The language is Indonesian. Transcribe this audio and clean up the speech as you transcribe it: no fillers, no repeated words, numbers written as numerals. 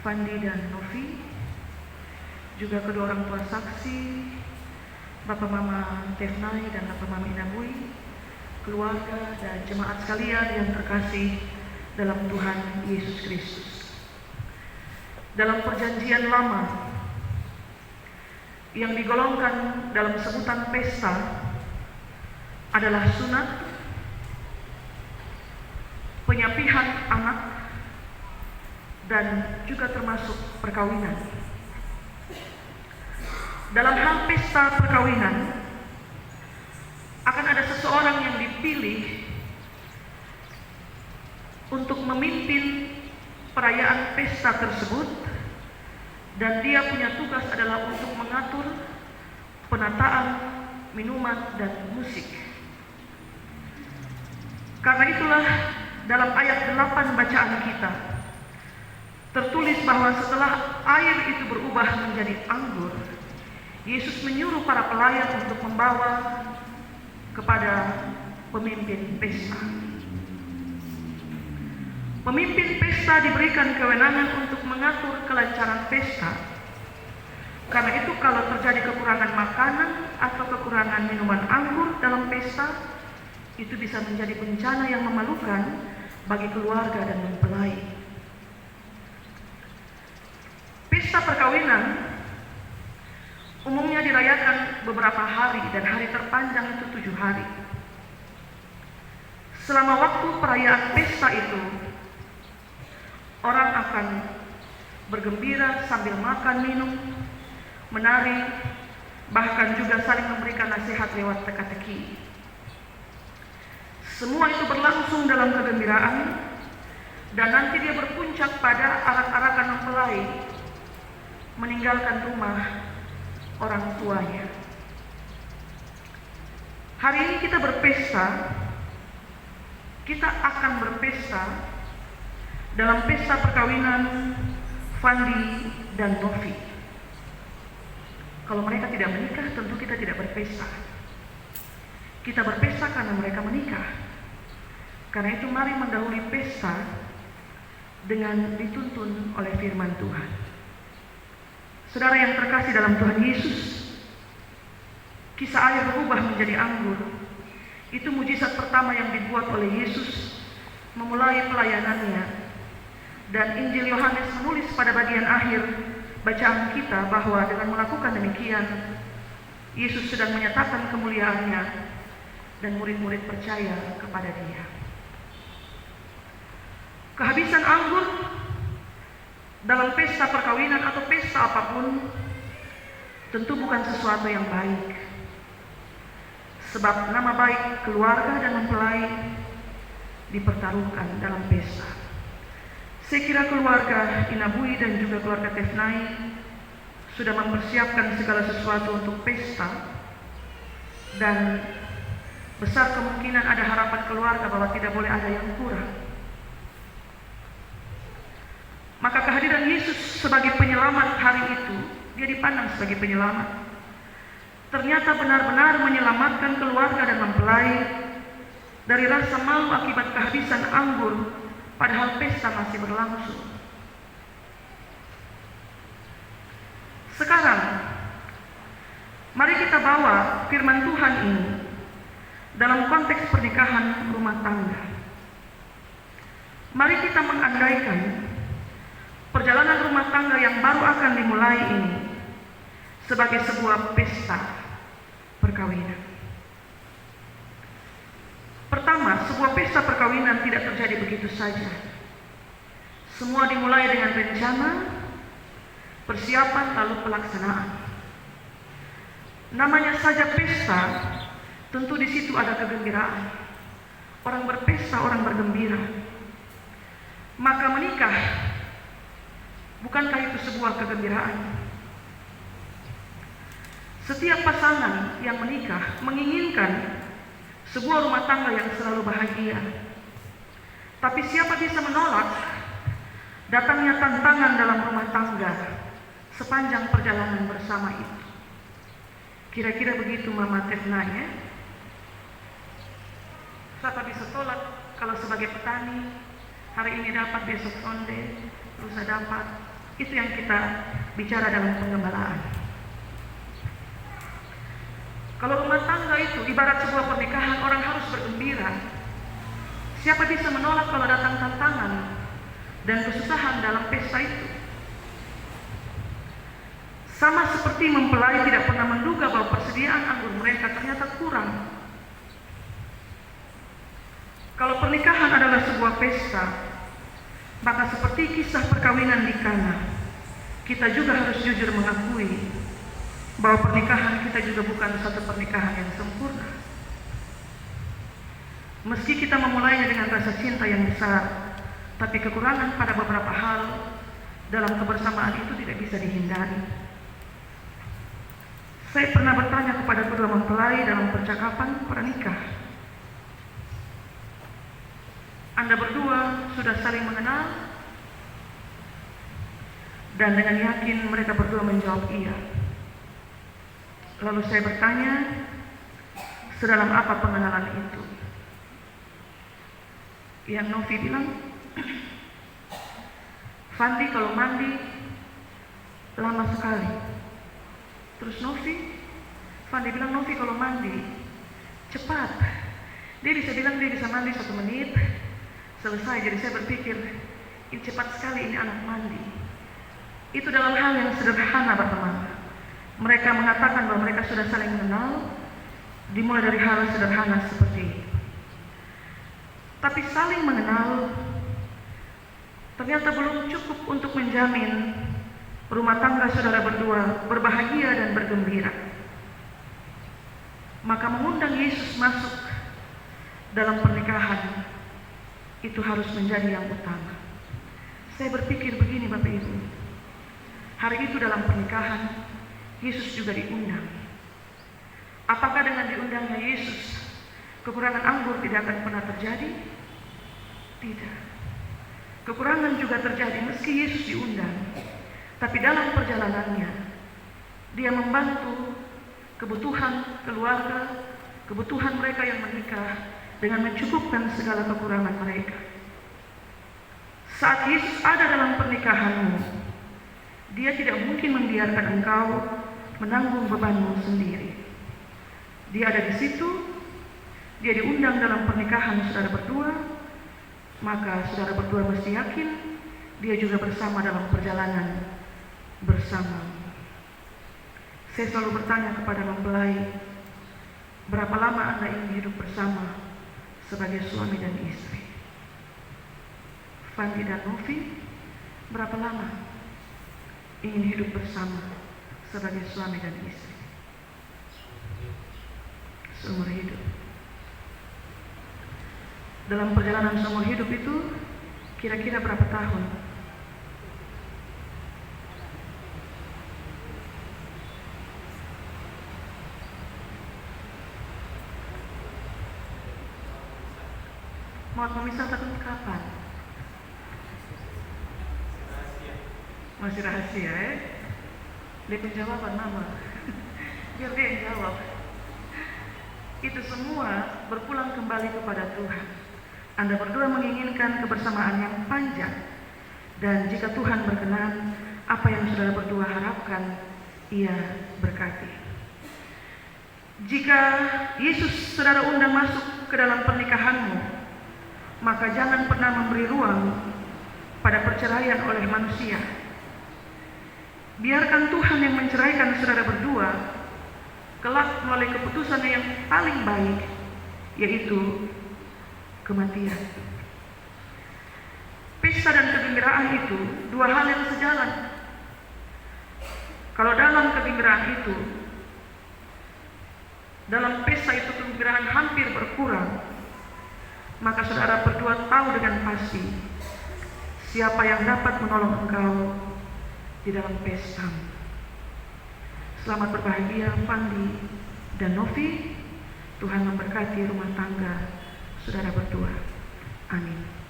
Fandi dan Novi, juga kedua orang tua saksi, Bapak Mama Tefnai dan Bapak Mama Inabui, keluarga dan jemaat sekalian yang terkasih dalam Tuhan Yesus Kristus. Dalam perjanjian lama yang digolongkan dalam sebutan pesta adalah sunat, penyapihan anak, dan juga termasuk perkawinan. Dalam hal pesta perkawinan akan ada seseorang yang dipilih untuk memimpin perayaan pesta tersebut, dan dia punya tugas adalah untuk mengatur penataan minuman dan musik. Karena itulah dalam ayat 8 bacaan kita tertulis bahwa setelah air itu berubah menjadi anggur, Yesus menyuruh para pelayan untuk membawa kepada pemimpin pesta. Pemimpin pesta diberikan kewenangan untuk mengatur kelancaran pesta. Karena itu kalau terjadi kekurangan makanan atau kekurangan minuman anggur dalam pesta, itu bisa menjadi bencana yang memalukan bagi keluarga dan mempelai. Pesta perkawinan umumnya dirayakan beberapa hari dan hari terpanjang itu 7 hari. Selama waktu perayaan pesta itu, orang akan bergembira sambil makan, minum, menari, bahkan juga saling memberikan nasihat lewat teka-teki. Semua itu berlangsung dalam kegembiraan, dan nanti dia berpuncak pada arak-arakan mempelai meninggalkan rumah orang tuanya. Hari ini kita berpesta, kita akan berpesta dalam pesta perkawinan Fandi dan Novi. Kalau mereka tidak menikah, tentu kita tidak berpesta. Kita berpesta karena mereka menikah. Karena itu mari mendahului pesta dengan dituntun oleh firman Tuhan. Saudara yang terkasih dalam Tuhan Yesus, kisah air berubah menjadi anggur itu mujizat pertama yang dibuat oleh Yesus memulai pelayanannya. Dan Injil Yohanes menulis pada bagian akhir bacaan kita bahwa dengan melakukan demikian, Yesus sedang menyatakan kemuliaannya dan murid-murid percaya kepada Dia. Kehabisan anggur dalam pesta perkawinan atau pesta apapun tentu bukan sesuatu yang baik, sebab nama baik keluarga dan mempelai dipertaruhkan dalam pesta. Saya kira keluarga Inabui dan juga keluarga Tefnai sudah mempersiapkan segala sesuatu untuk pesta, dan besar kemungkinan ada harapan keluarga bahwa tidak boleh ada yang kurang. Maka kehadiran Yesus sebagai penyelamat hari itu, dia dipandang sebagai penyelamat. Ternyata benar-benar menyelamatkan keluarga dan mempelai dari rasa malu akibat kehabisan anggur, padahal pesta masih berlangsung. Sekarang, mari kita bawa firman Tuhan ini dalam konteks pernikahan rumah tangga. Mari kita mengandaikan perjalanan rumah tangga yang baru akan dimulai ini sebagai sebuah pesta perkawinan. Pertama, sebuah pesta perkawinan tidak terjadi begitu saja. Semua dimulai dengan rencana, persiapan, lalu pelaksanaan. Namanya saja pesta, tentu di situ ada kegembiraan. Orang berpesta, orang bergembira. Maka menikah, bukankah itu sebuah kegembiraan? Setiap pasangan yang menikah menginginkan sebuah rumah tangga yang selalu bahagia. Tapi siapa bisa menolak datangnya tantangan dalam rumah tangga sepanjang perjalanan bersama itu? Kira-kira begitu Mama Tefna ya. Siapa bisa tolak kalau sebagai petani hari ini dapat, besok onde, lusa dapat, Itu yang kita bicara dalam penggembalaan. Kalau rumah tangga itu ibarat sebuah pernikahan, orang harus bergembira. Siapa bisa menolak kalau datang tantangan dan kesusahan dalam pesta itu? Sama seperti mempelai tidak pernah menduga bahwa persediaan anggur mereka ternyata kurang. Kalau pernikahan adalah sebuah pesta, maka seperti kisah perkawinan di Kana, kita juga harus jujur mengakui bahwa pernikahan kita juga bukan satu pernikahan yang sempurna. Meski kita memulainya dengan rasa cinta yang besar, tapi kekurangan pada beberapa hal dalam kebersamaan itu tidak bisa dihindari. Saya pernah bertanya kepada kedua mempelai dalam percakapan pranikah, Anda berdua sudah saling mengenal? Dan dengan yakin mereka berdua menjawab iya. Lalu saya bertanya, sedalam apa pengenalan itu? Yang Novi bilang, Fandi kalau mandi lama sekali. Terus Fandi bilang, Novi kalau mandi cepat. Dia bisa bilang dia bisa mandi 1 menit selesai. Jadi saya berpikir, ini cepat sekali ini anak mandi. Itu dalam hal yang sederhana, teman. Mereka mengatakan bahwa mereka sudah saling mengenal, dimulai dari hal sederhana seperti itu. Tapi saling mengenal ternyata belum cukup untuk menjamin rumah tangga saudara berdua berbahagia dan bergembira. Maka mengundang Yesus masuk dalam pernikahan itu harus menjadi yang utama. Saya berpikir begini Bapak Ibu, hari itu dalam pernikahan Yesus juga diundang. Apakah dengan diundangnya Yesus kekurangan anggur tidak akan pernah terjadi? Tidak. Kekurangan juga terjadi meski Yesus diundang. Tapi dalam perjalanannya, dia membantu kebutuhan keluarga, kebutuhan mereka yang menikah dengan mencukupkan segala kekurangan mereka. Saat Yesus ada dalam pernikahanmu, dia tidak mungkin membiarkan engkau menanggung bebanmu sendiri. Dia ada di situ, dia diundang dalam pernikahan saudara berdua, maka saudara berdua mesti yakin dia juga bersama dalam perjalanan bersama. Saya selalu bertanya kepada mempelai, berapa lama Anda ingin hidup bersama sebagai suami dan istri? Fandi dan Novi, berapa lama ingin hidup bersama sebagai suami dan istri? Seumur hidup. Dalam perjalanan seumur hidup itu kira-kira berapa tahun? Mau memisah takut kapan? Masih rahasia ya? Dia penjawaban mama. Biar dia yang jawab. Itu semua berpulang kembali kepada Tuhan. Anda berdua menginginkan kebersamaan yang panjang. Dan jika Tuhan berkenan, apa yang saudara berdua harapkan, Ia berkati. Jika Yesus saudara undang masuk ke dalam pernikahanmu, maka jangan pernah memberi ruang pada perceraian oleh manusia. Biarkan Tuhan yang menceraikan saudara berdua kelak melalui keputusan yang paling baik, yaitu kematian. Pesta dan kegembiraan itu dua hal yang sejalan. Kalau dalam kegembiraan itu, dalam pesta itu kegembiraan hampir berkurang, maka saudara berdua tahu dengan pasti siapa yang dapat menolong engkau di dalam pesta. Selamat berbahagia Fandi dan Novi. Tuhan memberkati rumah tangga saudara berdua. Amin.